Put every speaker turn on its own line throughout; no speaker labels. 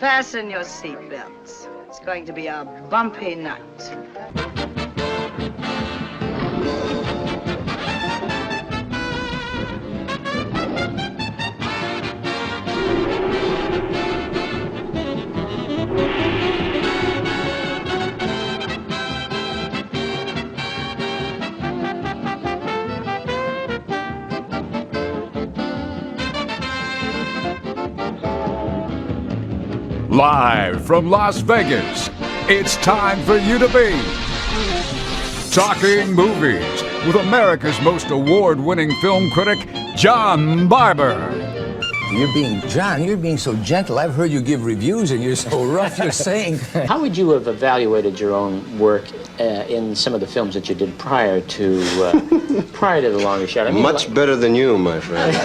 Fasten your seatbelts. It's going to be a bumpy night.
Live from Las Vegas, it's time for you to be talking movies with America's most award-winning film critic, John Barbour.
You're being so gentle. I've heard you give reviews and you're so rough. You're saying.
How would you have evaluated your own work in some of the films that you did prior to The Longest Shot? I mean,
Much better than you, my friend.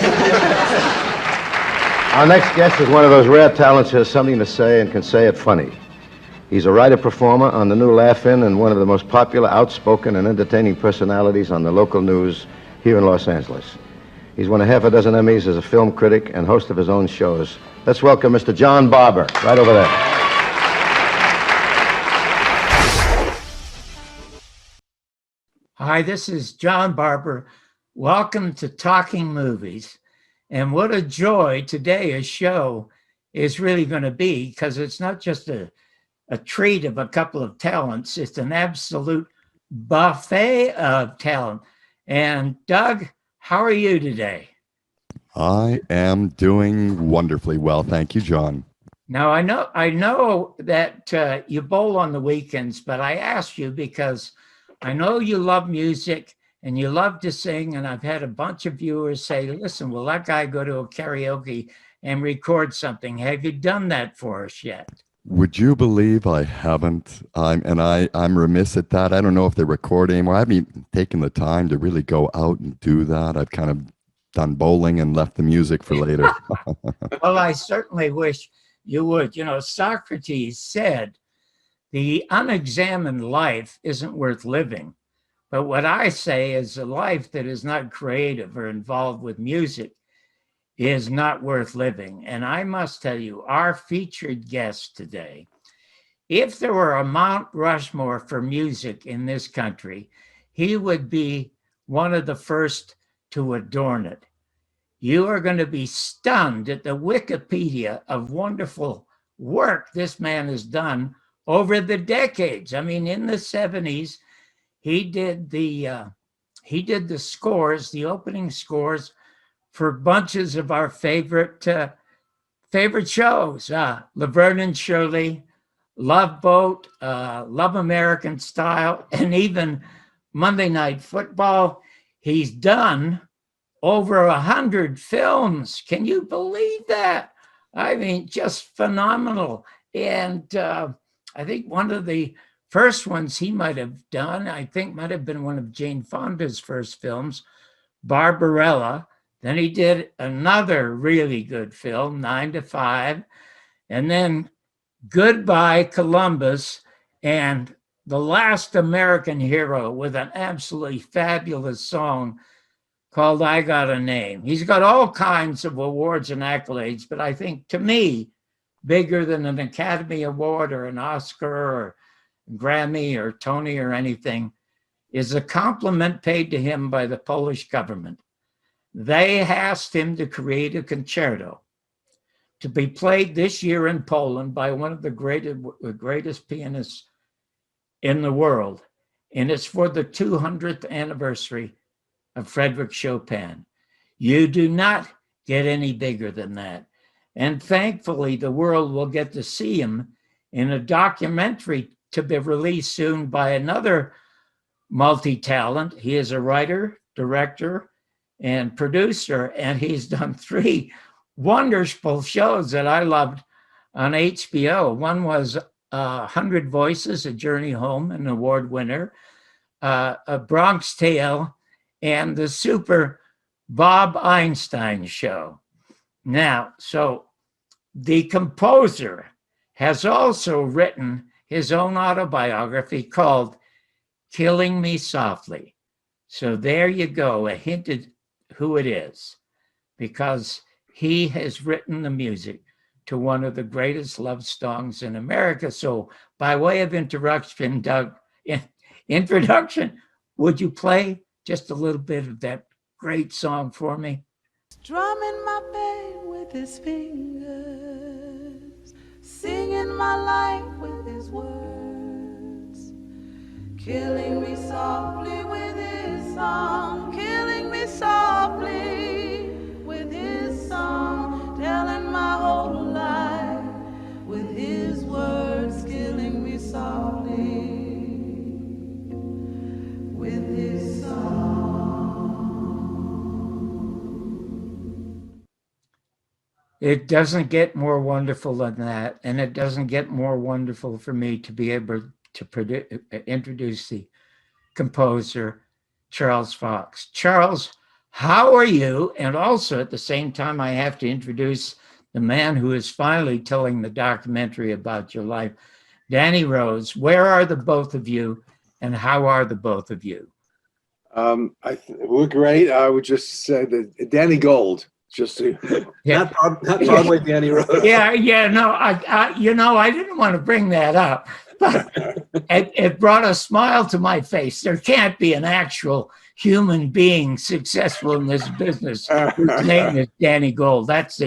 Our next guest is one of those rare talents who has something to say and can say it funny. He's a writer-performer on the new Laugh-In and one of the most popular, outspoken, and entertaining personalities on the local news here in Los Angeles. He's won a half a dozen Emmys as a film critic and host of his own shows. Let's welcome Mr. John Barbour, right over there.
Hi, this is John Barbour. Welcome to Talking Movies. And what a joy today a show is really going to be, because it's not just a treat of a couple of talents. It's an absolute buffet of talent. And Doug, how are you today?
I am doing wonderfully well. Thank you, John.
Now, I know that you bowl on the weekends, but I asked you because I know you love music and you love to sing, and I've had a bunch of viewers say, listen, will that guy go to a karaoke and record something? Have you done that for us yet?
Would you believe I haven't? I'm remiss at that. I don't know if they record anymore. I haven't even taken the time to really go out and do that. I've kind of done bowling and left the music for later.
Well, I certainly wish you would. You know, Socrates said, the unexamined life isn't worth living. But what I say is a life that is not creative or involved with music is not worth living. And I must tell you, our featured guest today, if there were a Mount Rushmore for music in this country, he would be one of the first to adorn it. You are going to be stunned at the Wikipedia of wonderful work this man has done over the decades. I mean, in the 70s, he did the scores, the opening scores for bunches of our favorite shows. Laverne and Shirley, Love Boat, Love American Style, and even Monday Night Football. He's done over 100 films. Can you believe that? I mean, just phenomenal. And I think one of the first ones he might have done, I think might have been one of Jane Fonda's first films, Barbarella. Then he did another really good film, 9 to 5. And then Goodbye Columbus and The Last American Hero with an absolutely fabulous song called I Got a Name. He's got all kinds of awards and accolades, but I think to me, bigger than an Academy Award or an Oscar or Grammy or Tony or anything, is a compliment paid to him by the Polish government. They asked him to create a concerto to be played this year in Poland by one of the greatest pianists in the world. And it's for the 200th anniversary of Frédéric Chopin. You do not get any bigger than that. And thankfully, the world will get to see him in a documentary to be released soon by another multi-talent. He is a writer, director, and producer, and he's done 3 wonderful shows that I loved on HBO. One was 100 Voices, A Journey Home, an award winner, A Bronx Tale, and the super Bob Einstein Show. Now, so the composer has also written his own autobiography called Killing Me Softly. So there you go, a hint at who it is, because he has written the music to one of the greatest love songs in America. So by way of introduction, Doug, would you play just a little bit of that great song for me?
Strumming my pain with his fingers, singing my life with his words, killing me softly with his song, killing me softly with his song, telling my whole life with his words, killing me softly with his song.
It doesn't get more wonderful than that, and it doesn't get more wonderful for me to be able to introduce the composer, Charles Fox. Charles, how are you? And also at the same time, I have to introduce the man who is finally telling the documentary about your life, Danny Rose. Where are the both of you, and how are the both of you?
We're great. I would just say that Danny Gold. Just to,
Yeah.
not Broadway Danny Rose.
No, I didn't want to bring that up, but it brought a smile to my face. There can't be an actual human being successful in this business whose name is Danny Gold. That's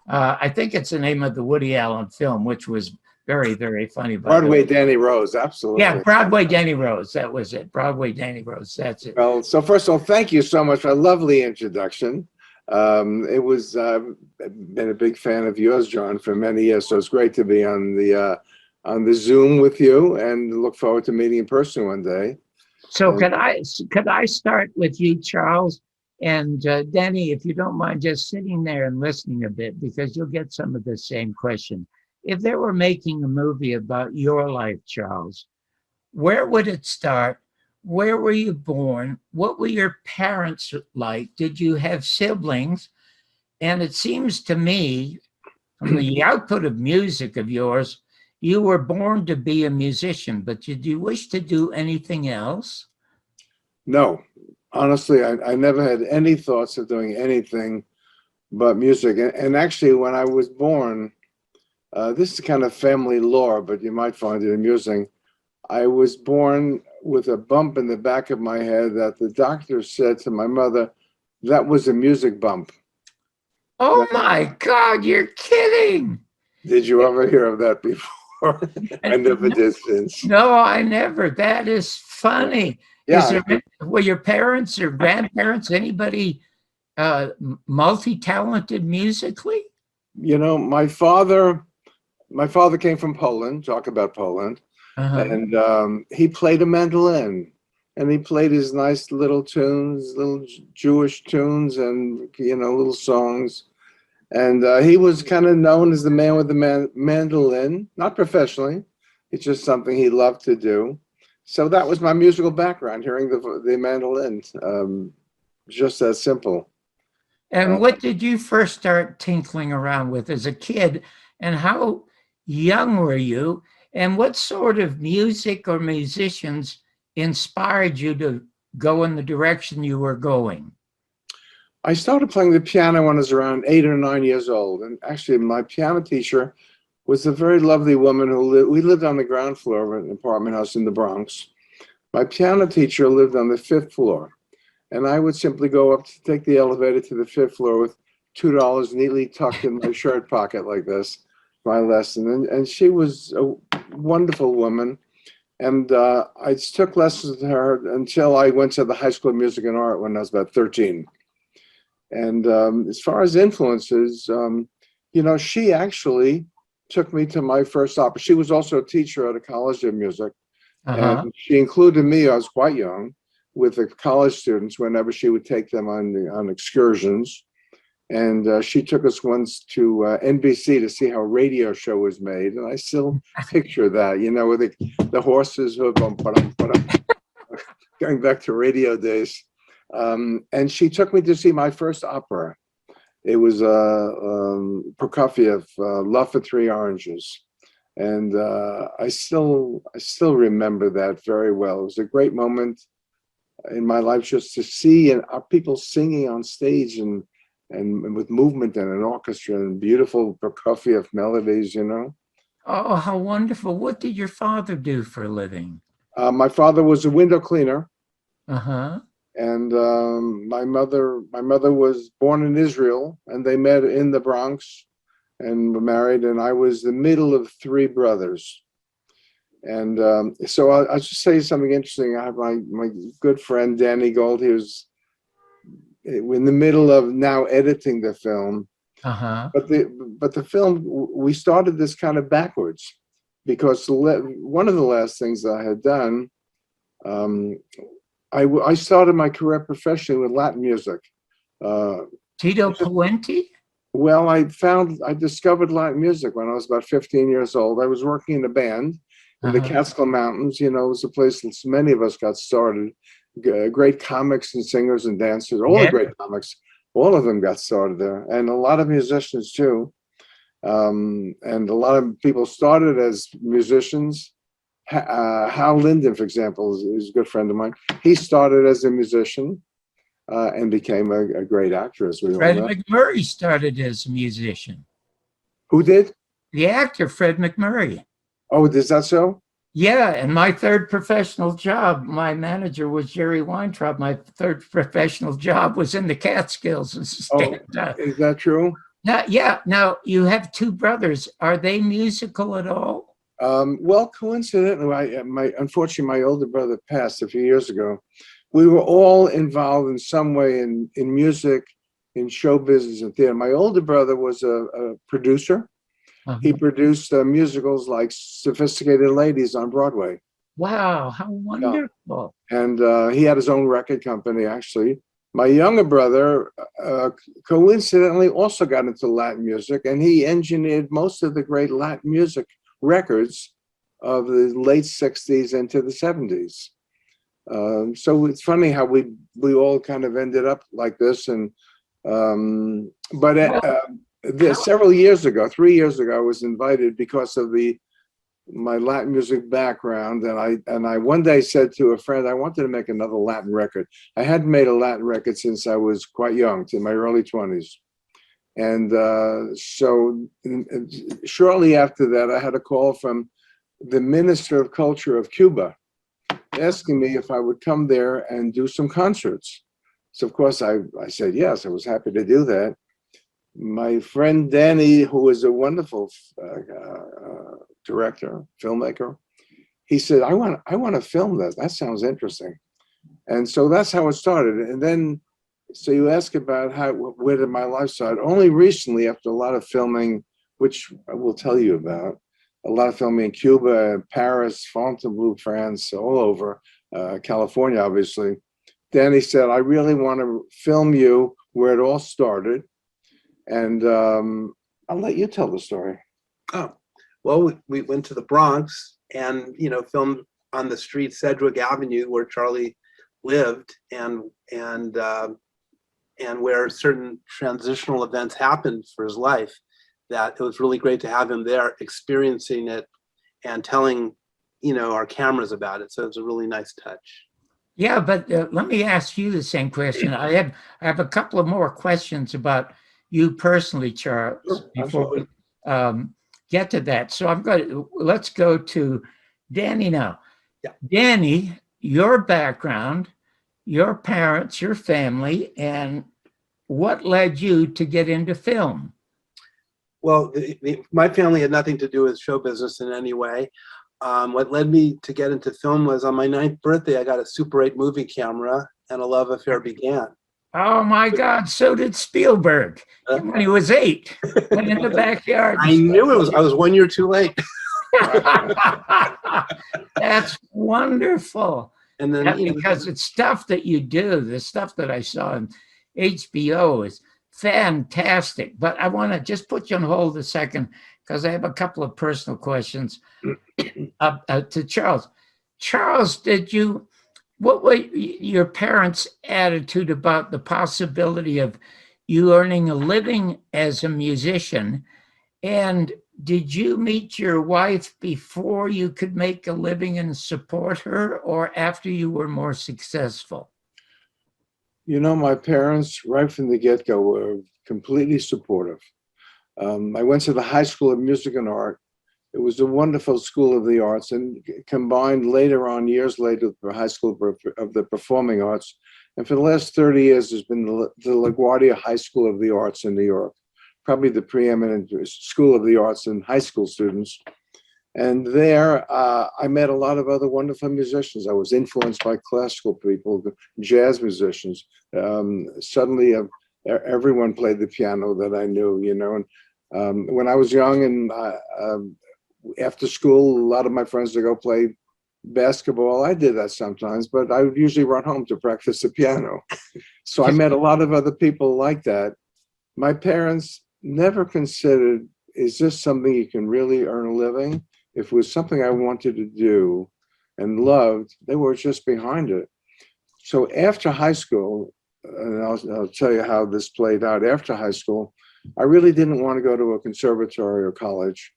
I think it's the name of the Woody Allen film, which was very, very funny.
Broadway Danny Rose, absolutely.
Yeah, Broadway Danny Rose. That was it. Broadway Danny Rose. That's it.
Well, so first of all, thank you so much for a lovely introduction. It was been a big fan of yours, John, for many years. So it's great to be on the Zoom with you, and look forward to meeting in person one day.
So could I start with you, Charles, and Danny, if you don't mind just sitting there and listening a bit, because you'll get some of the same question. If they were making a movie about your life, Charles, where would it start? Where were you born? What were your parents like? Did you have siblings? And it seems to me, from the output of music of yours, you were born to be a musician, but did you wish to do anything else?
No, honestly, I never had any thoughts of doing anything but music. And actually, when I was born, this is kind of family lore, but you might find it amusing. I was born with a bump in the back of my head that the doctor said to my mother, that was a music bump.
Oh my God, you're kidding.
Did you ever hear of that before? I never did since.
No, I never. That is funny.
Yeah.
Were your parents or grandparents, anybody multi-talented musically?
You know, my father came from Poland, talk about Poland. And he played a mandolin, and he played his nice little tunes, little Jewish tunes, and little songs. And he was kind of known as the man with the mandolin, not professionally. It's just something he loved to do. So that was my musical background, hearing the mandolin. Just that simple.
And what did you first start tinkling around with as a kid, and how young were you? And what sort of music or musicians inspired you to go in the direction you were going?
I started playing the piano when I was around 8 or 9 years old. And actually, my piano teacher was a very lovely woman we lived on the ground floor of an apartment house in the Bronx. My piano teacher lived on the 5th floor. And I would simply go up to take the elevator to the 5th floor with $2 neatly tucked in my shirt pocket like this, my lesson. And she was a wonderful woman, and I took lessons with her until I went to the High School of Music and Art when I was about 13. And as far as influences, she actually took me to my first opera. She was also a teacher at a college of music, and she included me, I was quite young, with the college students whenever she would take them on excursions. And she took us once to NBC to see how a radio show was made. And I still picture that, with the horses, going back to radio days. And she took me to see my first opera. It was Prokofiev, Love for Three Oranges. And I still remember that very well. It was a great moment in my life just to see people singing on stage and and with movement and an orchestra and beautiful percussive melodies, you know.
Oh, how wonderful. What did your father do for a living?
My father was a window cleaner,
Uh-huh.
and my mother was born in Israel, and they met in the Bronx and were married, and I was the middle of three brothers. And so I'll just say something interesting. I have my good friend Danny Gold. He was in the middle of now editing the film,
Uh-huh.
but the film, we started this kind of backwards, because one of the last things that I had done, I started my career professionally with Latin music.
Tito Puente?
Well, I discovered Latin music when I was about 15 years old. I was working in a band in the Catskill Mountains. You know, it was a place that many of us got started. Great comics and singers and dancers, all the great comics, all of them got started there, and a lot of musicians too. And a lot of people started as musicians. Hal Linden, for example, is a good friend of mine. He started as a musician and became a great actor, as we all
Fred
know.
McMurray started as a musician.
Who did?
The actor, Fred McMurray.
Oh, is that so?
Yeah, and my third professional job, my manager was Jerry Weintraub. My third professional job was in the Catskills as a stand-up.
Is that true?
Now, yeah. Now, you have two brothers. Are they musical at all?
Well, coincidentally, unfortunately, my older brother passed a few years ago. We were all involved in some way in music, in show business and theater. My older brother was a producer. He produced musicals like Sophisticated Ladies on Broadway.
Wow, how wonderful.
Yeah. And he had his own record company, actually. My younger brother, coincidentally, also got into Latin music, and he engineered most of the great Latin music records of the late 60s into the 70s. So it's funny how we all kind of ended up like this. And several years ago, 3 years ago, I was invited because of my Latin music background, and I one day said to a friend, I wanted to make another Latin record. I hadn't made a Latin record since I was quite young, in my early 20s. And so shortly after that, I had a call from the Minister of Culture of Cuba asking me if I would come there and do some concerts. So of course I said yes. I was happy to do that. My friend Danny, who is a wonderful director, filmmaker, he said, I want to film that. That sounds interesting. And so that's how it started. And then, so you ask about where did my life start? Only recently, after a lot of filming, which I will tell you about, a lot of filming in Cuba, Paris, Fontainebleau, France, all over, California, obviously. Danny said, I really want to film you where it all started. And I'll let you tell the story.
Oh, well, we went to the Bronx and, you know, filmed on the street, Sedgwick Avenue, where Charlie lived, and where certain transitional events happened for his life, that it was really great to have him there experiencing it and telling, you know, our cameras about it. So it's a really nice touch.
Yeah, but let me ask you the same question. I have a couple of more questions about you personally, Charles, before we get to that. So let's go to Danny now.
Yeah.
Danny, your background, your parents, your family, and what led you to get into film?
Well, my family had nothing to do with show business in any way. What led me to get into film was on my 9th birthday, I got a Super 8 movie camera and a love affair began.
Oh my God, so did Spielberg when he was 8, went in the backyard.
I knew I was 1 year too late.
That's wonderful.
And then
because it's stuff that you do, the stuff that I saw on HBO is fantastic. But I want to just put you on hold a second because I have a couple of personal questions to Charles. Charles, what was your parents' attitude about the possibility of you earning a living as a musician? And did you meet your wife before you could make a living and support her, or after you were more successful?
You know, my parents, right from the get-go, were completely supportive. I went to the High School of Music and Art. It was a wonderful school of the arts, and combined later on, years later, with the High School of the Performing Arts. And for the last 30 years, there's been the LaGuardia High School of the Arts in New York, probably the preeminent school of the arts and high school students. And there, I met a lot of other wonderful musicians. I was influenced by classical people, jazz musicians. Suddenly, everyone played the piano that I knew, you know. And when I was young and after school, a lot of my friends would go play basketball. I did that sometimes, but I would usually run home to practice the piano. So I met a lot of other people like that. My parents never considered, is this something you can really earn a living? If it was something I wanted to do and loved, they were just behind it. So after high school, and I'll tell you how this played out after high school, I really didn't want to go to a conservatory or college.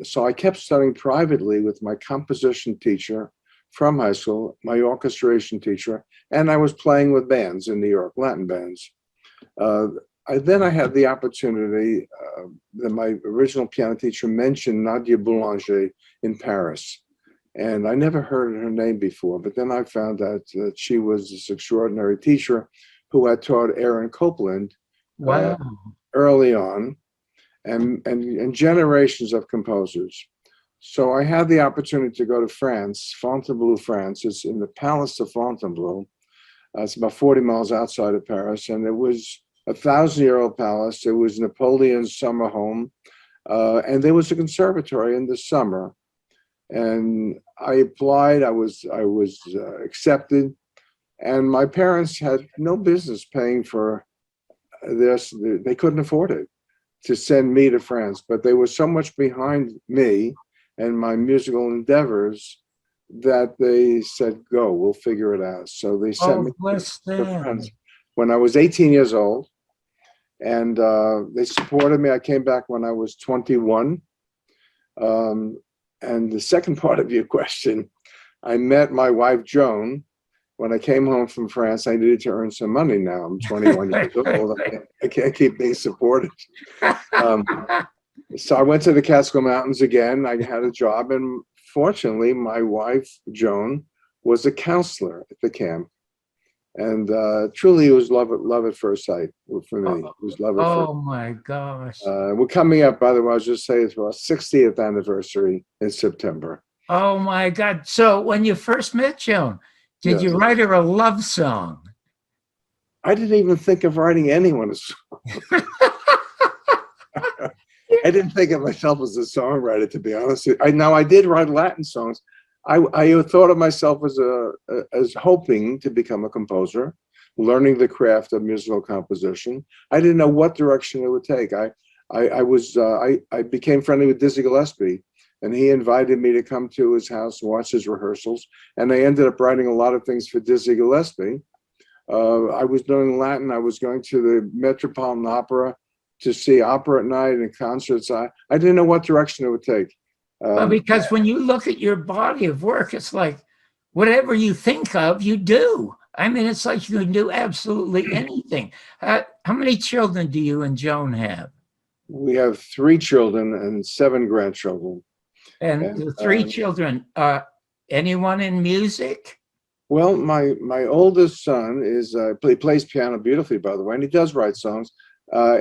So I kept studying privately with my composition teacher from high school, my orchestration teacher, and I was playing with bands in New York, Latin bands. Then I had the opportunity that my original piano teacher mentioned Nadia Boulanger in Paris. And I never heard her name before, but then I found out that she was this extraordinary teacher who had taught Aaron Copland early on, and generations of composers. So I had the opportunity to go to France, Fontainebleau, France. It's in the Palace of Fontainebleau. It's about 40 miles outside of Paris, and it was a 1,000-year-old palace. It was Napoleon's summer home, and there was a conservatory in the summer. And I applied. I was accepted, and my parents had no business paying for this. They couldn't afford it to send me to France, but they were so much behind me and my musical endeavors that they said, "Go, we'll figure it out." So they sent me to France when I was 18 years old, and they supported me. I came back when I was 21. And the second part of your question, I met my wife, Joan, when I came home from France. I needed to earn some money now. I'm 21 years old. I can't keep being supported. So I went to the Catskill Mountains again. I had a job, and fortunately, my wife, Joan, was a counselor at the camp. And truly, it was love at first sight for me. It was love at first.
Oh my gosh!
We're coming up, by the way. I'll just say it's our 60th anniversary in September.
Oh my God! So when you first met Joan, did you write her a love song?
I didn't even think of writing anyone a song. I didn't think of myself as a songwriter, to be honest. I did write Latin songs. I thought of myself as hoping to become a composer, learning the craft of musical composition. I didn't know what direction it would take. I became friendly with Dizzy Gillespie, and he invited me to come to his house and watch his rehearsals. And I ended up writing a lot of things for Dizzy Gillespie. I was doing Latin. I was going to the Metropolitan Opera to see opera at night and concerts. I didn't know what direction it would take.
Well, because when you look at your body of work, it's like whatever you think of, you do. I mean, it's like you can do absolutely anything. How many children do you and Joan have?
We have 3 children and 7 grandchildren.
And the 3 children, anyone in music?
Well, my oldest son he plays piano beautifully, by the way, and he does write songs.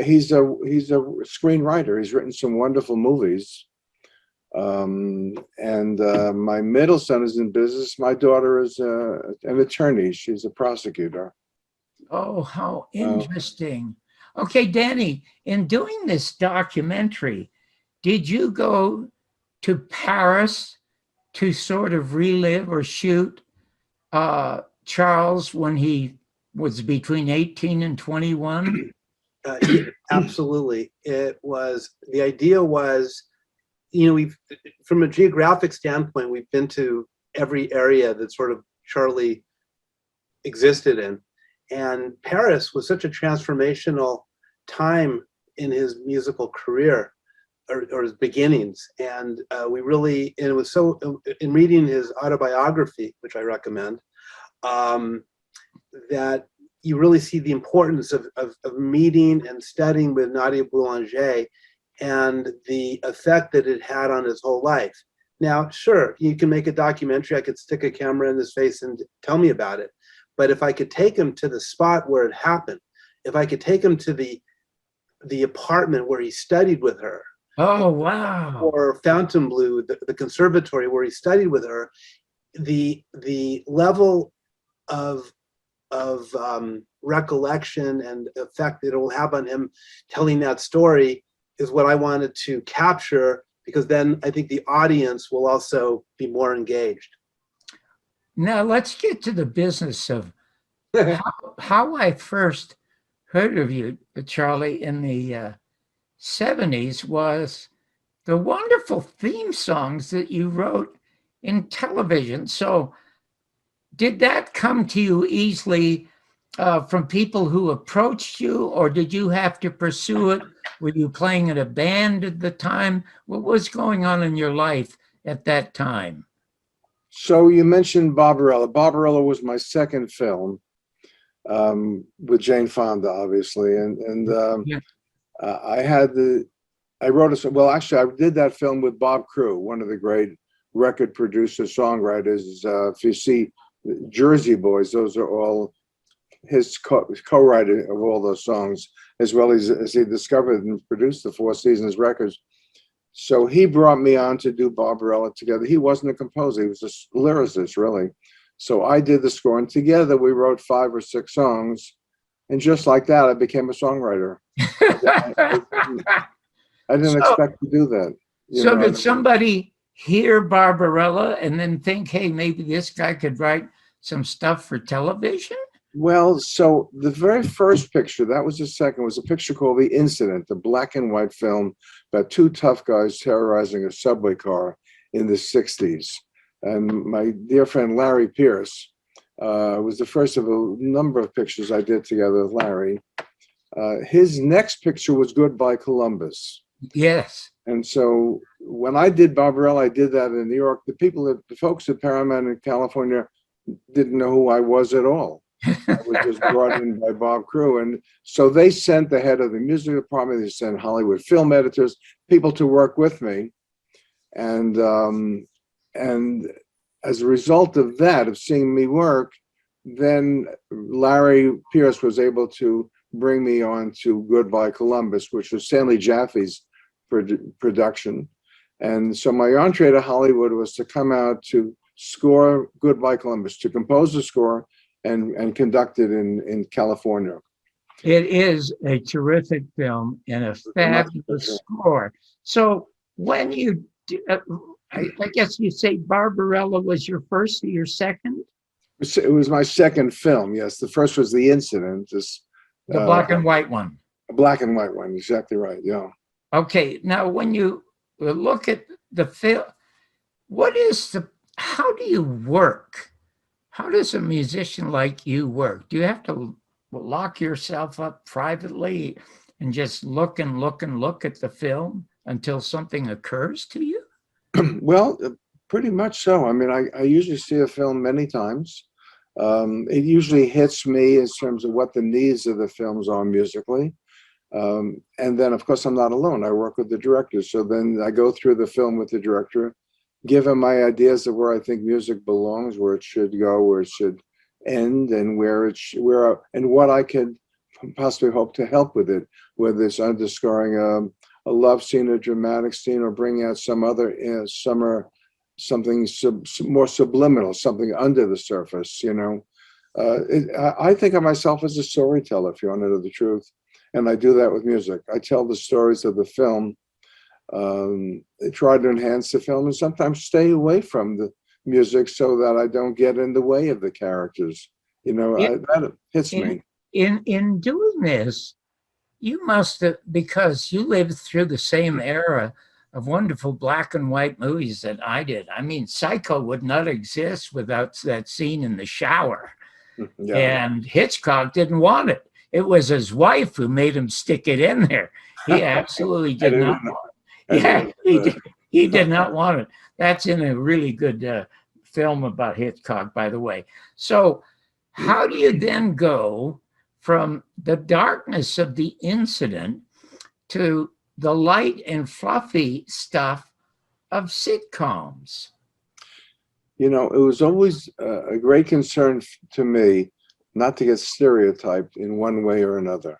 He's a screenwriter. He's written some wonderful movies. My middle son is in business. My daughter is an attorney. She's a prosecutor.
Oh, how interesting. Okay, Danny, in doing this documentary, did you go to Paris to sort of relive or shoot Charles when he was between 18 and 21?
Absolutely. The idea was, we've, from a geographic standpoint, we've been to every area that sort of Charlie existed in. And Paris was such a transformational time in his musical career, or his beginnings. And it was so, in reading his autobiography, which I recommend, that you really see the importance of meeting and studying with Nadia Boulanger and the effect that it had on his whole life. Now, sure, you can make a documentary. I could stick a camera in his face and tell me about it. But if I could take him to the spot where it happened, if I could take him to the apartment where he studied with her.
Oh, wow.
Or Fontainebleau, the conservatory where he studied with her, the level of recollection and effect that it will have on him telling that story is what I wanted to capture, because then I think the audience will also be more engaged.
Now let's get to the business of how I first heard of you, Charlie, in the 70s was the wonderful theme songs that you wrote in television. So did that come to you easily from people who approached you, or did you have to pursue it? Were you playing in a band at the time? What was going on in your life at that time?
So you mentioned Barbarella. Barbarella was my second film with Jane Fonda, obviously, I wrote well, actually, I did that film with Bob Crew, one of the great record producers, songwriters. If you see Jersey Boys, those are all his co-writer of all those songs, as well as he discovered and produced the Four Seasons records. So he brought me on to do Barbarella together. He wasn't a composer, he was a lyricist, really. So I did the score, and together we wrote 5 or 6 songs. And just like that, I became a songwriter. I didn't expect to do that.
So did somebody hear Barbarella and then think, hey, maybe this guy could write some stuff for television?
Well, so the very first picture, that was the second, was a picture called The Incident, the black and white film about 2 tough guys terrorizing a subway car in the 60s. And my dear friend Larry Pierce was the first of a number of pictures I did together with Larry. His next picture was Goodbye Columbus.
Yes.
And so when I did Barbarella, I did that in New York. The folks at Paramount in California didn't know who I was at all. I was just brought in by Bob Crew. And so they sent the head of the music department, they sent Hollywood film editors, people to work with me. And as a result of that, of seeing me work, then Larry Pierce was able to bring me on to Goodbye Columbus, which was Stanley Jaffe's production. And so my entree to Hollywood was to come out to score Goodbye Columbus, to compose the score and conduct it in California.
It is a terrific film and a fabulous score. So when you, I guess you say Barbarella was your first or your second?
It was my second film, yes. The first was The Incident.
The black and white one.
A black and white one, exactly right, yeah.
Okay, now when you look at the film, how do you work? How does a musician like you work? Do you have to lock yourself up privately and just look and look and look at the film until something occurs to you?
Well, pretty much so. I mean, I usually see a film many times. It usually hits me in terms of what the needs of the films are musically. And then, of course, I'm not alone. I work with the director. So then I go through the film with the director, give him my ideas of where I think music belongs, where it should go, where it should end, and and what I could possibly hope to help with it, whether it's underscoring a love scene, a dramatic scene, or bring out some other something more subliminal, something under the surface, you know. I think of myself as a storyteller, if you want to know the truth. And I do that with music. I tell the stories of the film, try to enhance the film, and sometimes stay away from the music so that I don't get in the way of the characters. You know, that hits me.
In doing this, you must have, because you lived through the same era of wonderful black and white movies that I did. I mean, Psycho would not exist without that scene in the shower. Yeah. And Hitchcock didn't want it. It was his wife who made him stick it in there. He absolutely did not want it. Yeah, he did not want it. That's in a really good film about Hitchcock, by the way. So how do you then go from the darkness of the incident to the light and fluffy stuff of sitcoms?
You know, it was always a great concern to me not to get stereotyped in one way or another.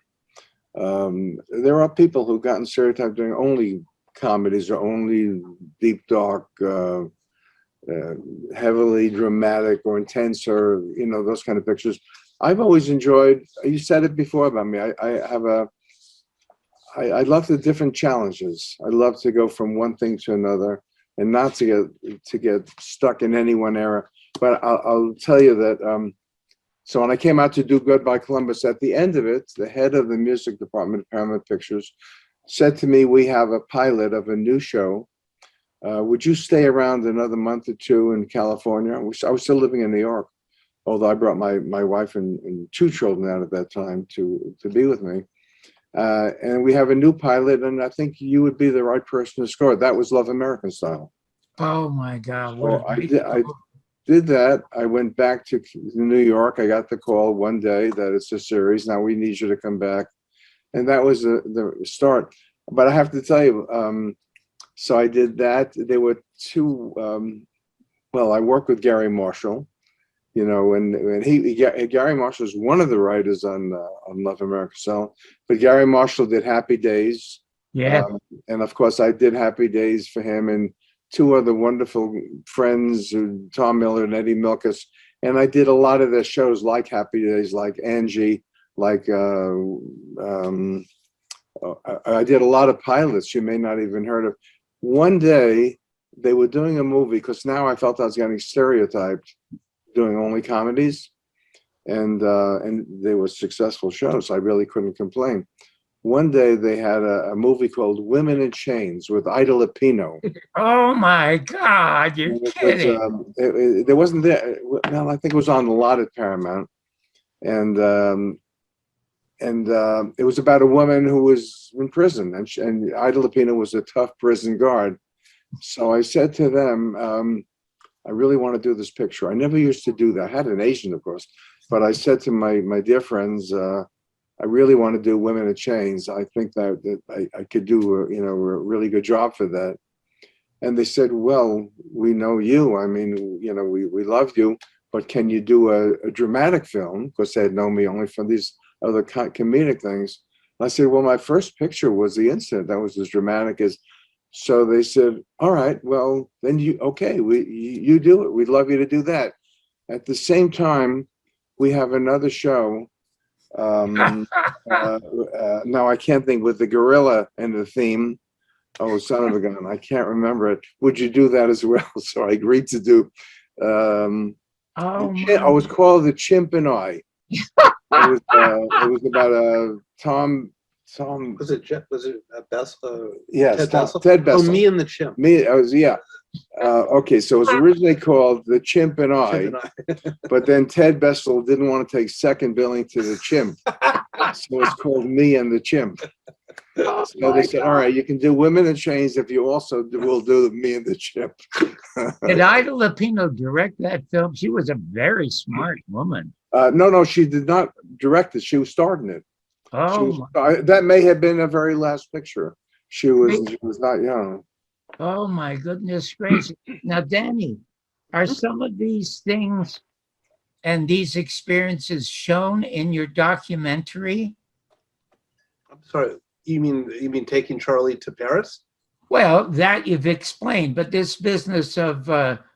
There are people who've gotten stereotyped doing only comedies or only deep, dark, heavily dramatic or intense, or, you know, those kind of pictures. I've always enjoyed, you said it before about me, I love the different challenges. I love to go from one thing to another and not to get stuck in any one era. But I'll tell you that, so when I came out to do Goodbye Columbus, at the end of it, the head of the music department of Paramount Pictures said to me, we have a pilot of a new show. Would you stay around another month or two in California? I was still living in New York, although I brought my wife and 2 children out at that time to be with me. And we have a new pilot, and I think you would be the right person to score it. That was Love American Style.
Oh my God.
So I did that. I went back to New York. I got the call one day that it's a series. Now we need you to come back. And that was the start. But I have to tell you, so I did that. There were 2, well, I worked with Gary Marshall, you know, and Gary Marshall is one of the writers on Love American Style, but Gary Marshall did Happy Days.
Yeah.
And of course I did Happy Days for him and 2 other wonderful friends, Tom Miller and Eddie Milkus. And I did a lot of their shows like Happy Days, like Angie, like I did a lot of pilots you may not even heard of. One day they were doing a movie, because now I felt I was getting stereotyped doing only comedies, and they were successful shows. I really couldn't complain. One day they had a movie called Women in Chains with Ida Lupino.
Oh my God, you're kidding.
There wasn't there. Well, I think it was on a lot at Paramount, and it was about a woman who was in prison, and Ida Lupino was a tough prison guard. So I said to them, I really want to do this picture. I never used to do that. I had an agent, of course, but I said to my dear friends, I really want to do Women in Chains. I think that I could do a really good job for that. And they said, well, we know you. I mean, you know, we love you, but can you do a dramatic film? Because they had known me only from these other comedic things. And I said, well, my first picture was the incident. That was as dramatic as. So they said, all right, well, then you do it. We'd love you to do that. At the same time, we have another show. Now I can't think, with the gorilla and the theme. Oh, son of a gun, I can't remember it. Would you do that as well? So I agreed to do. It was called The Chimp and I. It was about Tom.
Was it Bessel?
Yes,
Ted Bessel.
Oh,
Me and the Chimp.
Okay, so it was originally called The Chimp and I, but then Ted Bessel didn't want to take second billing to the Chimp, so it's called Me and the Chimp. So they said, all right, you can do Women in Chains if you also will do Me and the Chimp.
Did Ida Lupino direct that film? She was a very smart woman.
No, she did not direct it. She was starring it.
Oh,
that may have been her very last picture. She was not young.
Oh my goodness gracious. Now, Danny, are some of these things and these experiences shown in your documentary?
I'm sorry, you mean taking Charlie to Paris?
Well, that you've explained, but this business of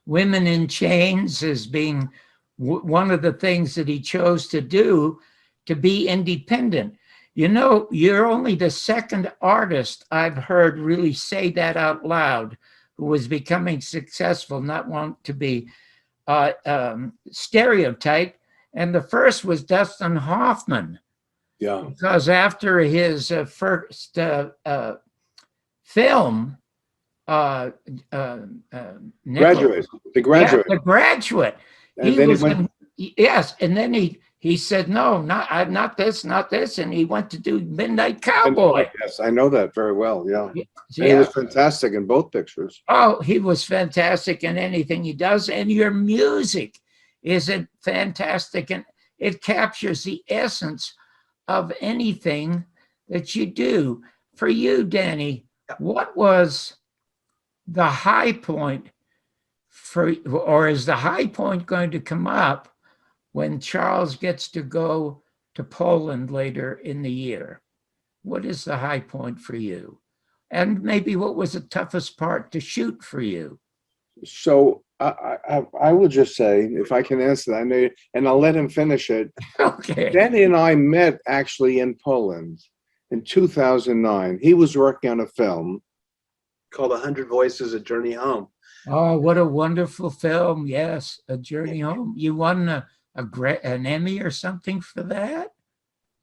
Women in Chains as being one of the things that he chose to do to be independent. You know, you're only the second artist I've heard really say that out loud, who was becoming successful, not want to be stereotyped. And the first was Dustin Hoffman.
Yeah.
Because after his first film,
Graduate. The Graduate.
Yeah, The Graduate.
And then
yes, and then he said, no, not this, and he went to do Midnight Cowboy.
Yes, I know that very well, yeah.
Yeah.
He was fantastic in both pictures.
Oh, he was fantastic in anything he does, and your music is fantastic, and it captures the essence of anything that you do. For you, Danny, what was the high point or is the high point going to come up when Charles gets to go to Poland later in the year? What is the high point for you? And maybe what was the toughest part to shoot for you?
So I will just say, if I can answer that, and I'll let him finish it.
Okay.
Danny and I met actually in Poland in 2009. He was working on a film
called 100 Voices, A Journey Home.
Oh, what a wonderful film. Yes, A Journey Home. You won an Emmy or something for that?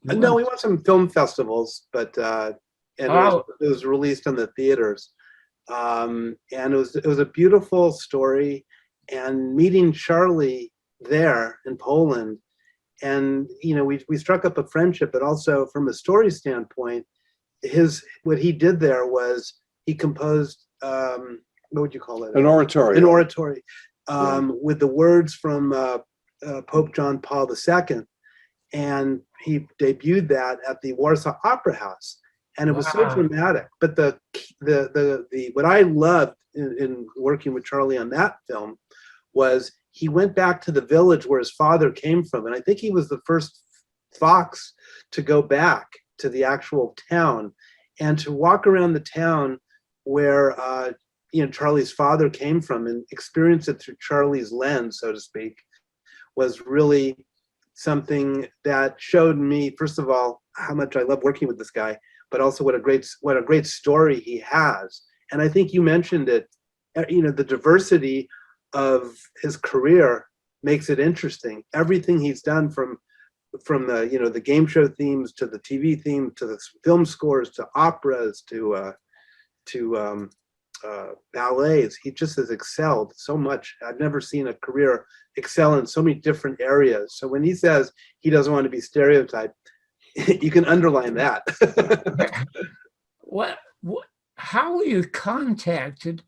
No, we won some film festivals, but it was released in the theaters. And it was a beautiful story, and meeting Charlie there in Poland, and we struck up a friendship, but also from a story standpoint, what he did there was he composed what would you call it?
An oratory.
An oratory with the words from Pope John Paul II, and he debuted that at the Warsaw Opera House. And it was so dramatic. But the what I loved in working with Charlie on that film was he went back to the village where his father came from. And I think he was the first Fox to go back to the actual town and to walk around the town where Charlie's father came from and experience it through Charlie's lens, so to speak, was really something that showed me, first of all, how much I love working with this guy, but also what a great story he has. And I think you mentioned it, the diversity of his career makes it interesting. Everything he's done from the game show themes to the TV theme to the film scores to operas to ballets, he just has excelled so much. I've never seen a career excel in so many different areas. So when he says he doesn't want to be stereotyped, you can underline that.
How were you contacted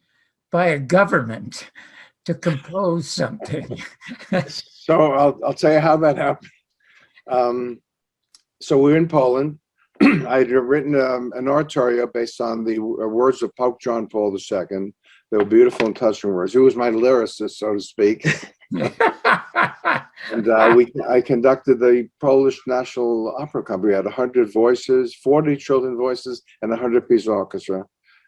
by a government to compose something?
So I'll tell you how that happened. So we're in Poland. I had written an oratorio based on the words of Pope John Paul II. They were beautiful and touching words. He was my lyricist, so to speak. And I conducted the Polish National Opera Company. We had 100 voices, 40 children voices, and a 100-piece orchestra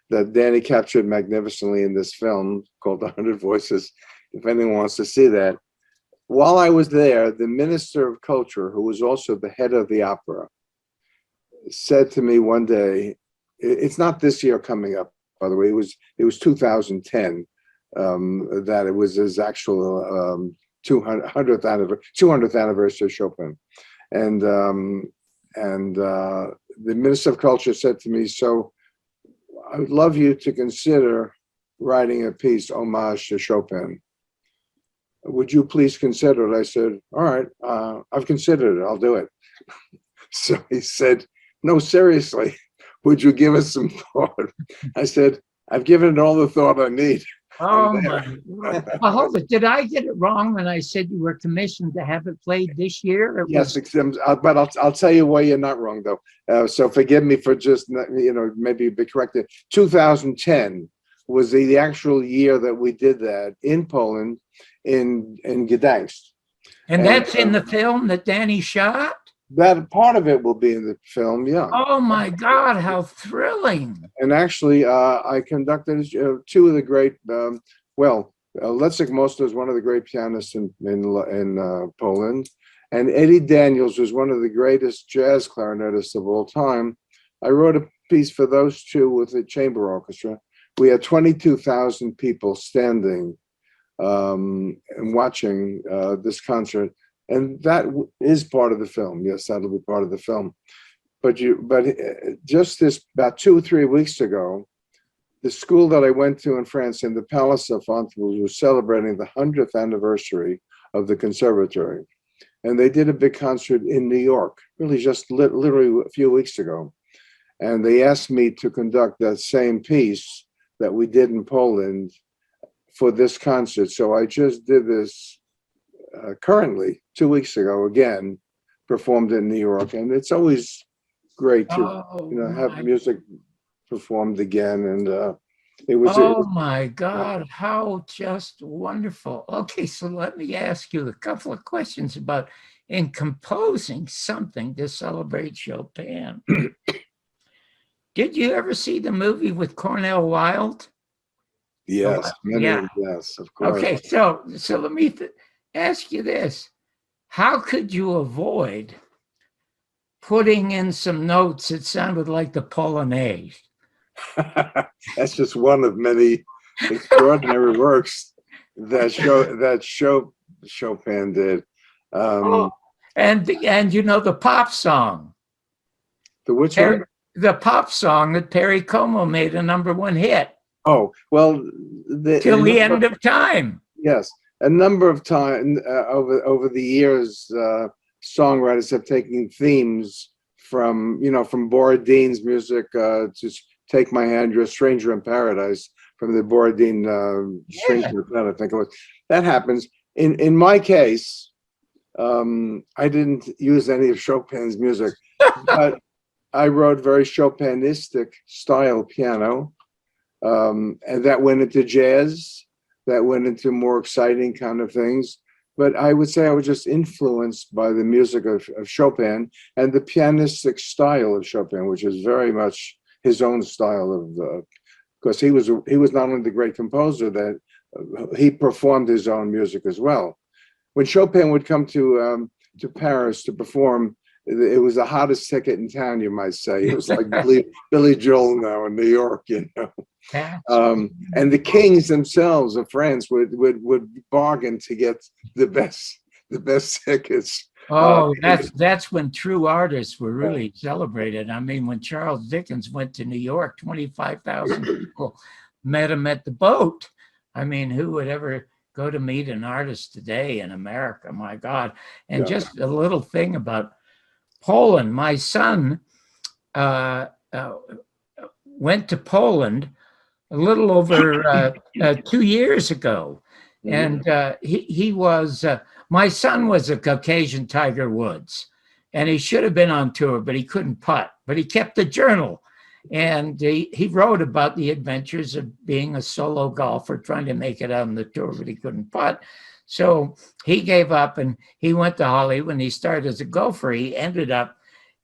that Danny captured magnificently in this film called 100 Voices, if anyone wants to see that. While I was there, the Minister of Culture, who was also the head of the opera, said to me one day, it's not this year coming up, by the way, it was 2010, that it was his actual 200th anniversary of Chopin. And the Minister of Culture said to me, so I would love you to consider writing a piece homage to Chopin. Would you please consider it? I said, all right, I've considered it, I'll do it. So he said, no, seriously, would you give us some thought? I said, I've given it all the thought I need.
Oh my God. Hold it. Did I get it wrong when I said you were commissioned to have it played this year?
Yes, but I'll tell you why you're not wrong, though. So forgive me for just, maybe be corrected. 2010 was the actual year that we did that in Poland, in Gdańsk.
And that's in the film that Danny shot?
That part of it will be in the film, yeah.
Oh my God, how thrilling.
And actually, I conducted two of the great, Leszek Moster is one of the great pianists in Poland. And Eddie Daniels was one of the greatest jazz clarinetists of all time. I wrote a piece for those two with the chamber orchestra. We had 22,000 people standing and watching this concert. And that is part of the film. Yes, that'll be part of the film. But just about 2 or 3 weeks ago, the school that I went to in France, in the Palace of Fontainebleau, was celebrating the 100th anniversary of the conservatory. And they did a big concert in New York, really just literally a few weeks ago. And they asked me to conduct that same piece that we did in Poland for this concert. So I just did this currently 2 weeks ago again performed in New York, and it's always great to
Oh,
have
my,
music performed again. And it was
oh my God, how just wonderful. Okay, so let me ask you a couple of questions about in composing something to celebrate Chopin. Did you ever see the movie with Cornell Wilde?
yes,
Yeah.
yes, of course.
Okay, so let me ask you this. How could you avoid putting in some notes that sounded like the Polonaise?
That's just one of many extraordinary works that Chopin did.
Oh, and the pop song.
The which one?
The pop song that Perry Como made a #1 hit.
Oh, well,
Till the end of time.
Yes, a number of times over the years, songwriters have taken themes from Borodin's music, to Take My Hand, You're a Stranger in Paradise, from the Borodin Stranger in the Planet, I think it was. That happens. In my case, I didn't use any of Chopin's music, but I wrote very Chopinistic style piano, and that went into jazz, that went into more exciting kind of things. But I would say I was just influenced by the music of Chopin and the pianistic style of Chopin, which is very much his own style of, because he was not only the great composer, that he performed his own music as well. When Chopin would come to Paris to perform, it was the hottest ticket in town, you might say. It was like Billy Joel now in New York, and the kings themselves of France would bargain to get the best tickets.
Oh, that's when true artists were really celebrated. I mean, when Charles Dickens went to New York, 25,000 people met him at the boat. I mean, who would ever go to meet an artist today in America? My God. And just a little thing about Poland. My son went to Poland a little over 2 years ago. And he was, my son was a Caucasian Tiger Woods, and he should have been on tour, but he couldn't putt. But he kept a journal, and he wrote about the adventures of being a solo golfer, trying to make it on the tour, but he couldn't putt. So he gave up, and he went to Hollywood, and he started as a golfer. He ended up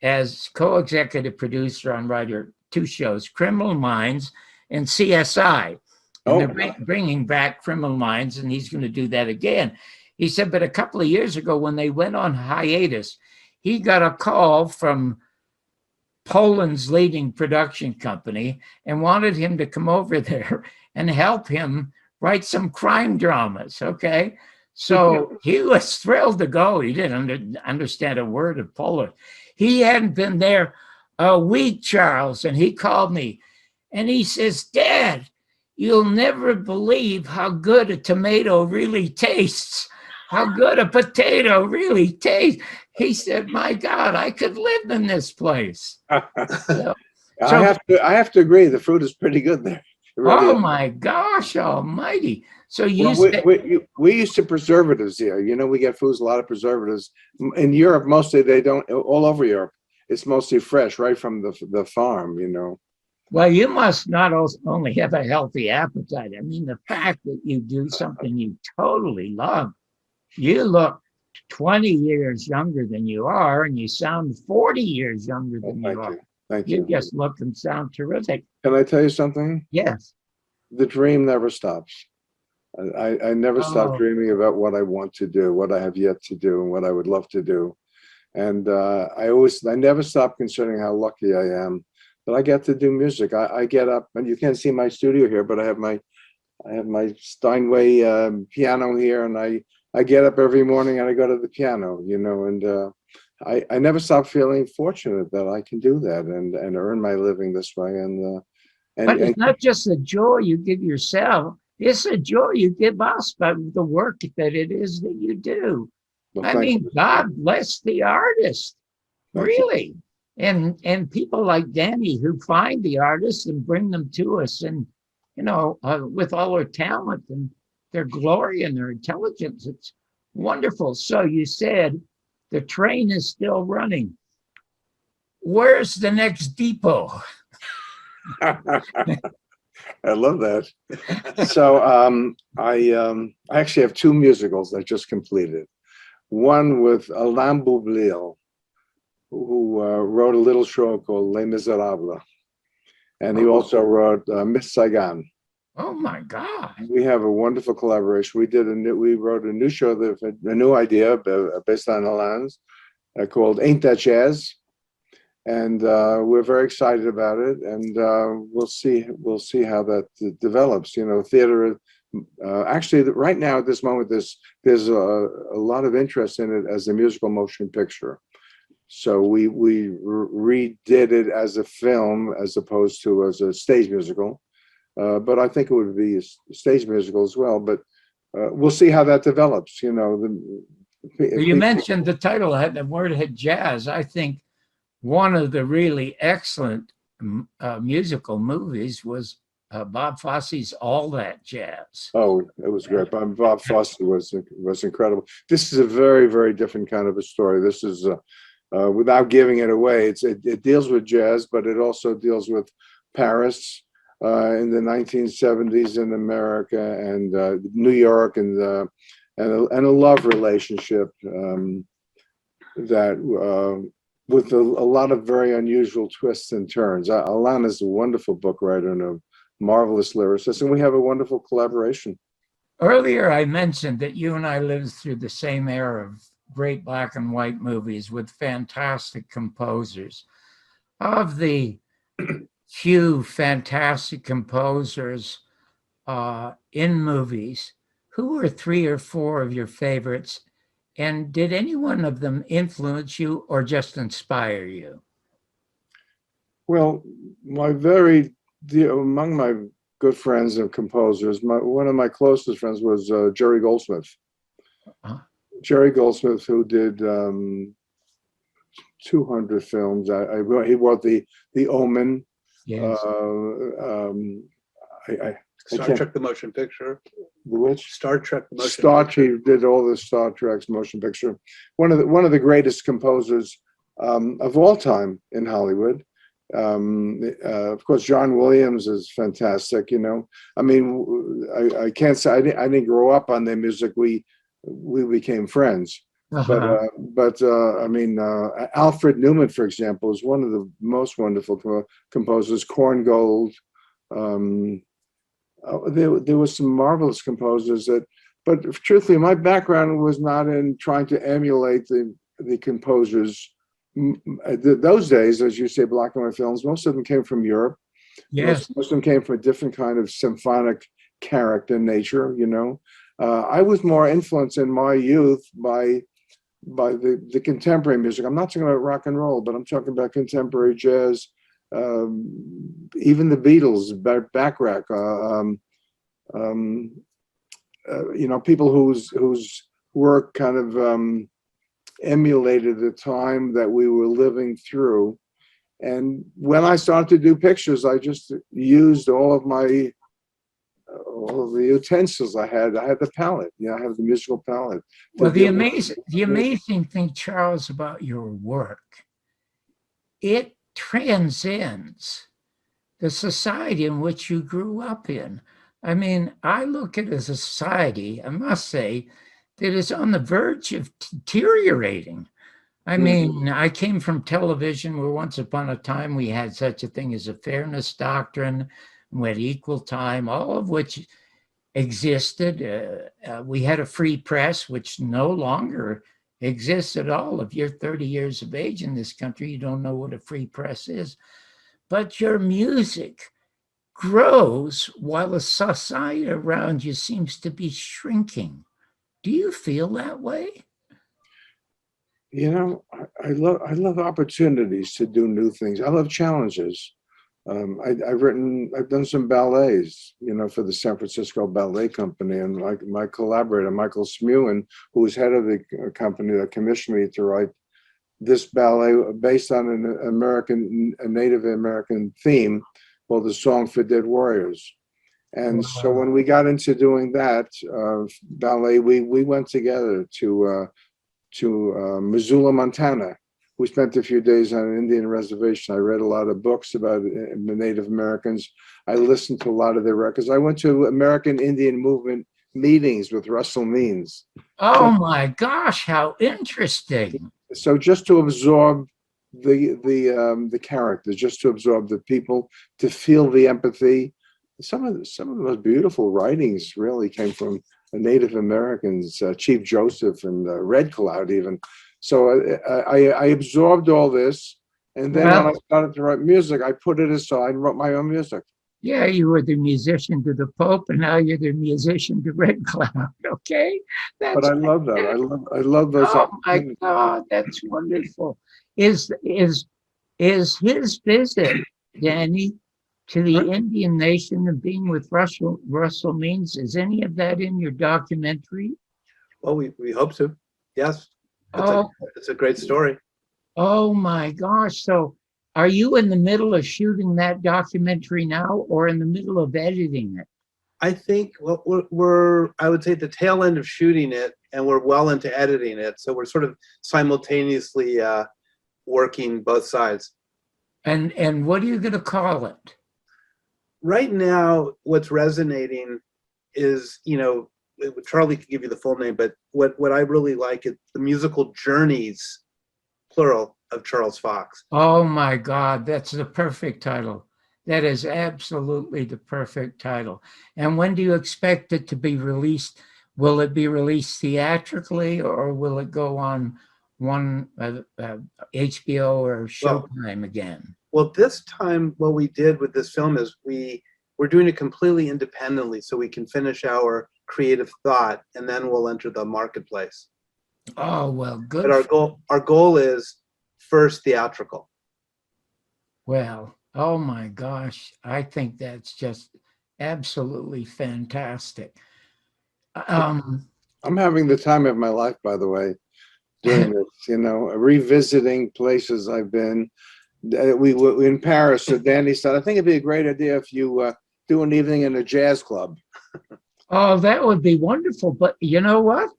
as co-executive producer on two shows, Criminal Minds and CSI. And they're bringing back Criminal Minds, and he's going to do that again. He said, but a couple of years ago, when they went on hiatus, he got a call from Poland's leading production company and wanted him to come over there and help him write some crime dramas, okay? So he was thrilled to go. He didn't understand a word of Polish. He hadn't been there a week, Charles, and he called me, and he says, Dad, you'll never believe how good a tomato really tastes, how good a potato really tastes. He said, my God, I could live in this place. So,
I have to agree. The food is pretty good there.
Really my gosh almighty. So
we used to preservatives here. We get foods, a lot of preservatives. In Europe, mostly they don't, all over Europe, it's mostly fresh, right from the farm,
Well, you must not only have a healthy appetite. I mean, the fact that you do something you totally love, you look 20 years younger than you are, and you sound 40 years younger than you are.
Thank you.
You just look and sound terrific.
Can I tell you something?
Yes.
The dream never stops. I never stop dreaming about what I want to do, what I have yet to do, and what I would love to do. And I never stop considering how lucky I am that I get to do music. I get up, and you can't see my studio here, but I have my Steinway piano here, and I get up every morning and I go to the piano, and I never stop feeling fortunate that I can do that and earn my living this way.
But it's not just the joy you give yourself, it's the joy you give us by the work that it is that you do. Well, I mean, God bless the artist, really. And people like Danny who find the artists and bring them to us, and with all their talent and their glory and their intelligence, it's wonderful. So you said The train is still running. Where's the next depot?
I love that. So I actually have two musicals I just completed. One with Alain Boublil, who wrote a little show called Les Miserables. And he also wrote Miss Saigon.
Oh my God.
We have a wonderful collaboration. We wrote a new show, a new idea based on Alain's called Ain't That Jazz? And we're very excited about it. And we'll see how that develops. You know, theater, actually right now at this moment, there's a lot of interest in it as a musical motion picture. So we redid it as a film as opposed to as a stage musical. But I think it would be a stage musical as well. But we'll see how that develops. You know,
you mentioned the title, the word had jazz. I think one of the really excellent musical movies was Bob Fosse's All That Jazz.
Oh, it was great. Bob Fosse was incredible. This is a very, very different kind of a story. This is, without giving it away, it deals with jazz, but it also deals with Paris in the 1970s in America and New York and a love relationship that with a lot of very unusual twists and turns. Alain is a wonderful book writer and a marvelous lyricist, and we have a wonderful collaboration.
Earlier, I mentioned that you and I lived through the same era of great black and white movies with fantastic composers. Of the few fantastic composers in movies, who were 3 or 4 of your favorites? And did any one of them influence you or just inspire you?
Well, among my good friends and composers, one of my closest friends was Jerry Goldsmith. Jerry Goldsmith, who did 200 films. He wrote The Omen.
Yes.
Star Trek: The Motion Picture.
Which?
Star Trek: The Motion Picture.
He did all the Star Trek's motion picture. One of the greatest composers of all time in Hollywood. Of course, John Williams is fantastic. You know, I mean, I can't say I didn't grow up on their music. We became friends. But I mean, Alfred Newman, for example, is one of the most wonderful composers. Korngold. There were some marvelous composers but truthfully, my background was not in trying to emulate the composers. Those days, as you say, black and white films, most of them came from Europe.
Yes.
Most of them came from a different kind of symphonic character nature, you know. I was more influenced in my youth by the contemporary music. I'm not talking about rock and roll, but I'm talking about contemporary jazz. Even the Beatles, Bacharach, you know, people whose work kind of emulated the time that we were living through. And when I started to do pictures, I just used all of the utensils I had. I had the palette, I have the musical palette.
Well, the amazing thing, Charles, about your work, it transcends the society in which you grew up in. I mean, I look at it as a society, I must say, that is on the verge of deteriorating. I mean, I came from television where once upon a time we had such a thing as a fairness doctrine, we had equal time, all of which existed. We had a free press, which no longer exists at all. If you're 30 years of age in this country, you don't know what a free press is. But your music grows while the society around you seems to be shrinking. Do you feel that way?
You know, I love opportunities to do new things. I love challenges. I've done some ballets, you know, for the San Francisco Ballet Company, and my collaborator Michael Smuin, who was head of the company that commissioned me to write this ballet based on a Native American theme called "The Song for Dead Warriors." And so when we got into doing that ballet, we went together to Missoula, Montana. We spent a few days on an Indian reservation. I read a lot of books about the Native Americans. I listened to a lot of their records. I went to American Indian Movement meetings with Russell Means.
Oh my gosh, how interesting.
So just to absorb the characters, just to absorb the people, to feel the empathy. Some of the most beautiful writings really came from the Native Americans, Chief Joseph and Red Cloud even. So I absorbed all this, and then when I started to write music, I put it aside and wrote my own music.
Yeah, you were the musician to the Pope, and now you're the musician to Red Cloud. Okay,
But I love that. I love those.
Oh my God, that's wonderful. Is his visit, Danny, to the Indian nation and being with Russell Means, is any of that in your documentary?
Well, we hope to. Yes.
Oh,
It's a great story.
oh my gosh. So are you in the middle of shooting that documentary now or in the middle of editing it?
I think we're I would say the tail end of shooting it, and we're well into editing it. So we're sort of simultaneously working both sides.
And what are you going to call it?
Right now, what's resonating is, Charlie could give you the full name, but what I really like is the musical journeys, plural, of Charles Fox.
Oh my God, that's the perfect title. That is absolutely the perfect title. And when do you expect it to be released? Will it be released theatrically, or will it go on one HBO or Showtime again?
Well, this time what we did with this film is we're doing it completely independently, so we can finish our creative thought, and then we'll enter the marketplace.
Oh, well, good.
But our goal is first theatrical.
Well, oh my gosh, I think that's just absolutely fantastic.
I'm having the time of my life, by the way, doing this, revisiting places I've been. We were in Paris, so Danny said, I think it'd be a great idea if you do an evening in a jazz club.
Oh, that would be wonderful. But you know what?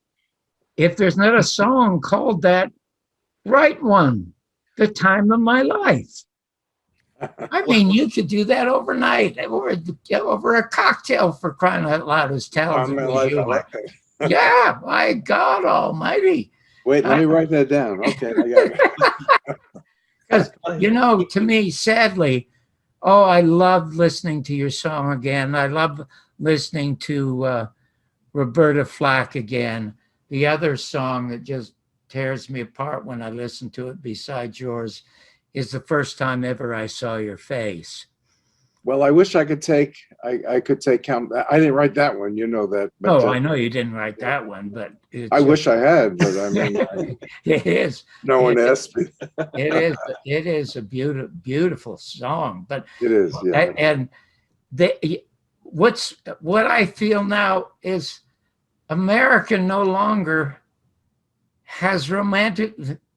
If there's not a song called that, write one. The time of my life. I mean, you could do that overnight over a cocktail, for crying out loud, as talented as you are. Yeah, my God almighty.
Wait, let me write that down. Okay, I got it.
Because, to me, sadly, I love listening to your song again. I love listening to Roberta Flack again. The other song that just tears me apart when I listen to it besides yours is The First Time Ever I Saw Your Face.
Well, I wish I could take count. I didn't write that one, you know that.
But, I know you didn't write that one, but
I wish I had, but I mean,
it is.
No one asked me.
It is a beautiful song, but
it is. Yeah.
And what I feel now is America no longer has romantic.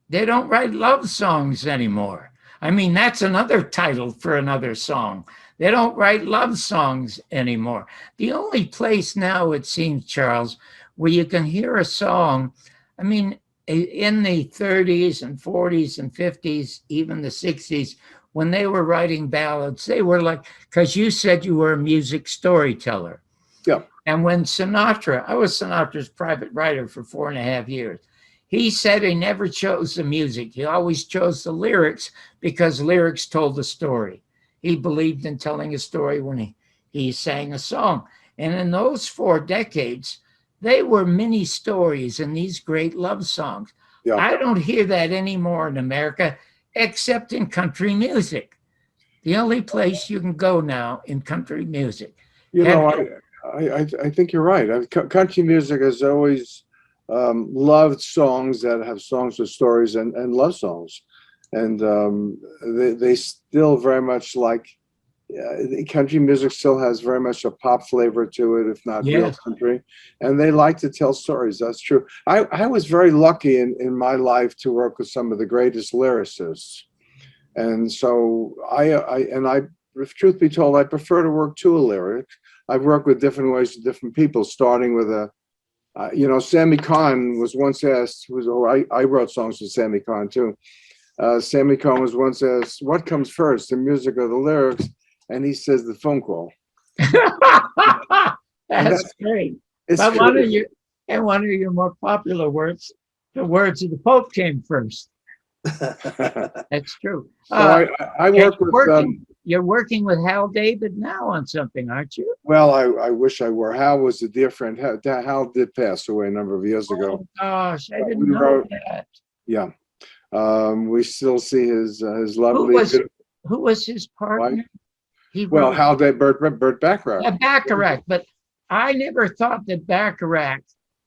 They don't write love songs anymore. I mean, that's another title for another song. They don't write love songs anymore. The only place now, it seems, Charles, where you can hear a song, I mean, in the 30s and 40s and 50s, even the 60s, when they were writing ballads, they were like, because you said you were a music storyteller.
Yeah.
And when I was Sinatra's private writer for 4.5 years. He said he never chose the music. He always chose the lyrics because lyrics told the story. He believed in telling a story when he sang a song. And in those 4 decades, they were mini stories in these great love songs. Yeah. I don't hear that anymore in America, except in country music. The only place you can go now in country music.
I think you're right. Country music has always loved songs that have songs with stories and love songs. And they still very much like, country music still has very much a pop flavor to it, if not real country. And they like to tell stories. That's true. I was very lucky in my life to work with some of the greatest lyricists. And so if truth be told, I prefer to work to a lyric. I've worked with different ways with different people, starting with a Sammy Kahn was once asked, I wrote songs for Sammy Kahn too. Sammy Kahn was once asked, what comes first, the music or the lyrics? And he says, the phone call.
That's great.
It's
But
true.
one of your more popular words, the words of the Pope came first. That's true.
So I work with.
You're working with Hal David now on something, aren't you?
Well, I wish I were. Hal was a dear friend. Hal did pass away a number of years ago.
Oh gosh, I didn't
We
know
wrote-
that.
Yeah. We still see his lovely.
Who was his partner? He
Well,
wrote-
Hal David, Burt Bacharach.
Yeah, Bacharach, but I never thought that Bacharach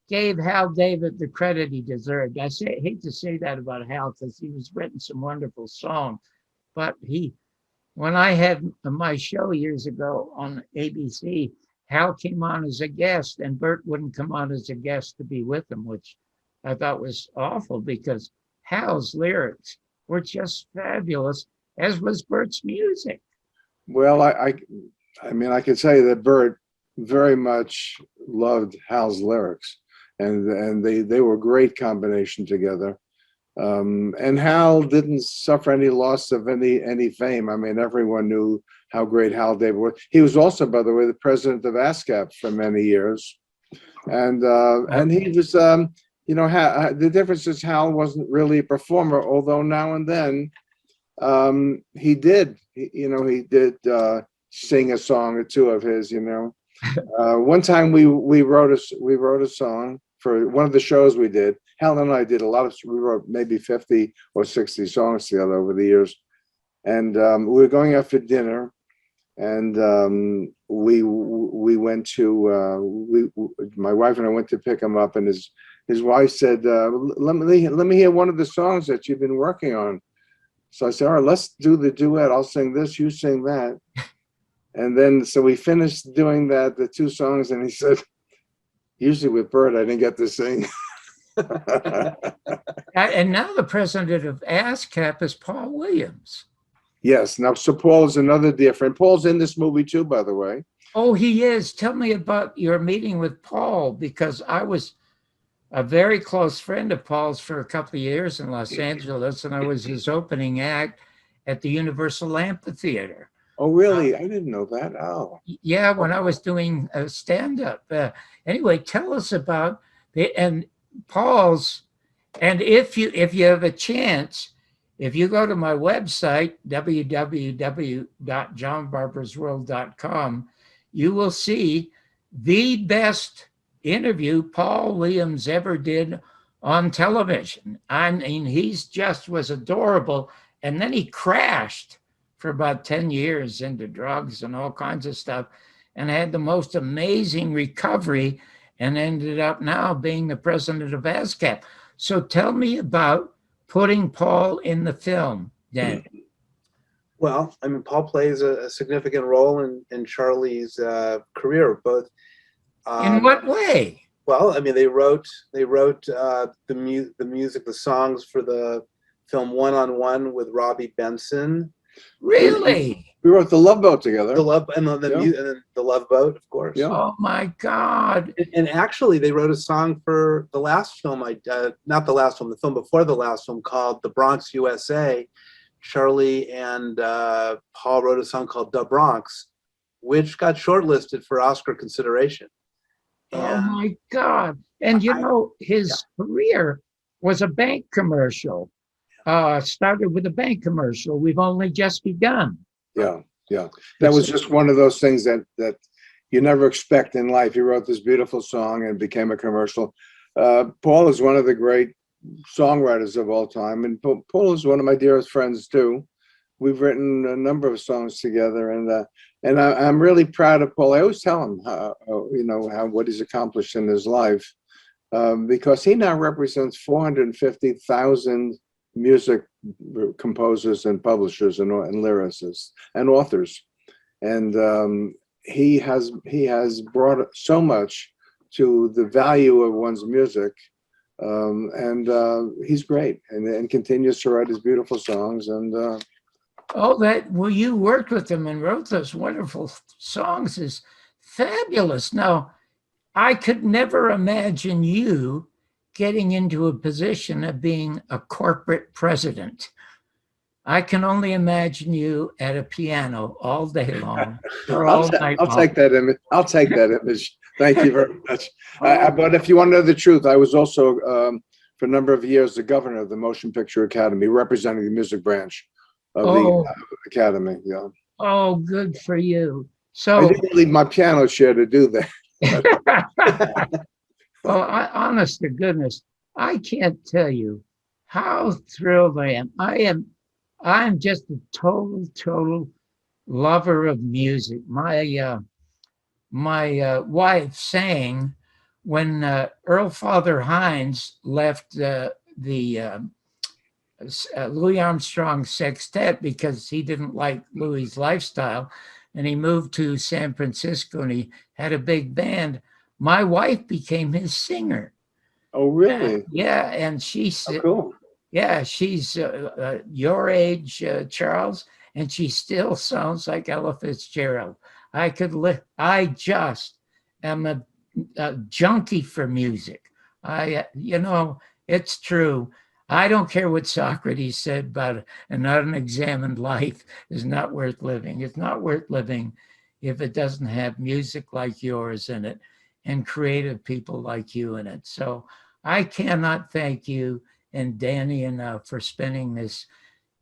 gave Hal David the credit he deserved. Hate to say that about Hal because he was written some wonderful songs, but when I had my show years ago on ABC, Hal came on as a guest, and Burt wouldn't come on as a guest to be with him, which I thought was awful because Hal's lyrics were just fabulous, as was Burt's music.
Well, I mean, I could say that Burt very much loved Hal's lyrics, and they were a great combination together. And Hal didn't suffer any loss of any fame. I mean, everyone knew how great Hal David was. He was also, by the way, the president of ASCAP for many years, and he was, the difference is Hal wasn't really a performer, although now and then he did sing a song or two of his. One time we wrote a song for one of the shows we did. Hal and I did we wrote maybe 50 or 60 songs together over the years. And we were going out for dinner, and we went to, my wife and I went to pick him up, and his wife said, let me hear one of the songs that you've been working on. So I said, all right, let's do the duet. I'll sing this, you sing that. And then, so we finished doing the two songs, and he said, usually with Burt, I didn't get to sing.
And now the president of ASCAP is Paul Williams.
Yes. Now, so Paul is another dear friend. Paul's in this movie too, by the way.
Oh, he is. Tell me about your meeting with Paul, because I was a very close friend of Paul's for a couple of years in Los Angeles, and I was his opening act at the Universal Amphitheater.
Oh, really? I didn't know that. Oh.
Yeah, when I was doing a stand-up. Anyway, tell us about Paul's, and if you have a chance, if you go to my website, www.johnbarbersworld.com, you will see the best interview Paul Williams ever did on television. I mean, he's just was adorable. And then he crashed for about 10 years into drugs and all kinds of stuff, and had the most amazing recovery, and ended up now being the president of ASCAP. So tell me about putting Paul in the film, Dan.
Well, I mean, Paul plays a significant role in Charlie's career, both.
In what way?
Well, I mean, they wrote the music, the songs for the film One on One with Robbie Benson.
Really?
We wrote The Love Boat together.
The Love and the Love Boat, of course.
Yeah.
Oh my God!
And actually, they wrote a song for the last film not the last film, the film before the last film, called The Bronx, USA. Charlie and Paul wrote a song called The Bronx, which got shortlisted for Oscar consideration.
Oh my God! And his career was a bank commercial. Started with a bank commercial. We've only just begun.
Yeah. That was just one of those things that you never expect in life. He wrote this beautiful song and became a commercial. Paul is one of the great songwriters of all time, and Paul is one of my dearest friends too. We've written a number of songs together, and I'm really proud of Paul. I always tell him what he's accomplished in his life, because he now represents 450,000 music composers and publishers and lyricists and authors, and he has brought so much to the value of one's music, and he's great, and continues to write his beautiful songs. And
you worked with him and wrote those wonderful songs is fabulous. Now, I could never imagine you getting into a position of being a corporate president. I can only imagine you at a piano all day long or all night
I'll
long.
take that image. I'll take that image. Thank you very much. But if you want to know the truth, I was also, for a number of years, the governor of the Motion Picture Academy, representing the music branch of the Academy. Yeah.
Oh, good for you.
I
So,
didn't leave my piano chair to do that.
well, honest to goodness, I can't tell you how thrilled I am. I'm just a total lover of music. My wife sang when Earl Father Hines left the Louis Armstrong Sextet because he didn't like Louis's lifestyle, and he moved to San Francisco and he had a big band. My wife became his singer.
Oh, really?
Yeah, and she's
cool.
Yeah, she's your age, Charles, and she still sounds like Ella Fitzgerald. I just am a junkie for music. It's true. I don't care what Socrates said about an unexamined life is not worth living. It's not worth living if it doesn't have music like yours in it and creative people like you in it. So I cannot thank you and Danny enough for spending this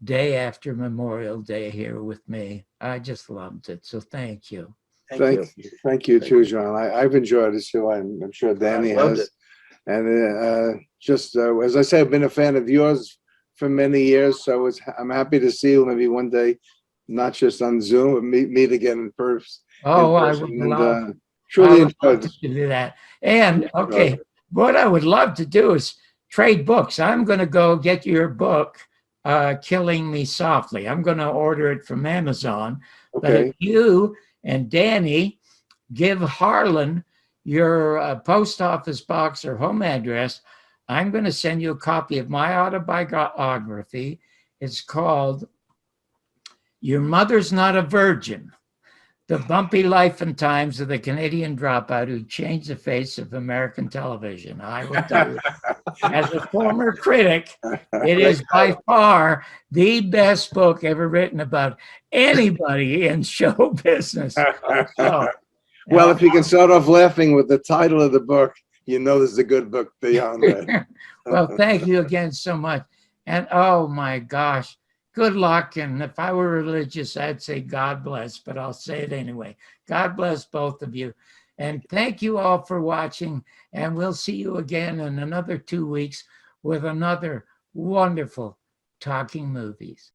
day after Memorial Day here with me. I just loved it. So thank you.
Thank you too, John. I've enjoyed it too. I'm sure Danny has. And as I say, I've been a fan of yours for many years. So I'm happy to see you maybe one day, not just on Zoom, but meet again in person.
Oh, I would love
truly enjoyed
to do that. And okay, what I would love to do is trade books. I'm going to go get your book, Killing Me Softly. I'm going to order it from Amazon.
Okay.
But if you and Danny give Harlan your post office box or home address, I'm going to send you a copy of my autobiography. It's called Your Mother's Not a Virgin: The Bumpy Life and Times of the Canadian Dropout Who Changed the Face of American Television. I will tell you, as a former critic, it is by far the best book ever written about anybody in show business.
Well, if you can start off laughing with the title of the book, you know this is a good book beyond that.
Well, thank you again so much. And oh my gosh, good luck. And if I were religious, I'd say God bless, but I'll say it anyway. God bless both of you. And thank you all for watching. And we'll see you again in another 2 weeks with another wonderful Talking Movies.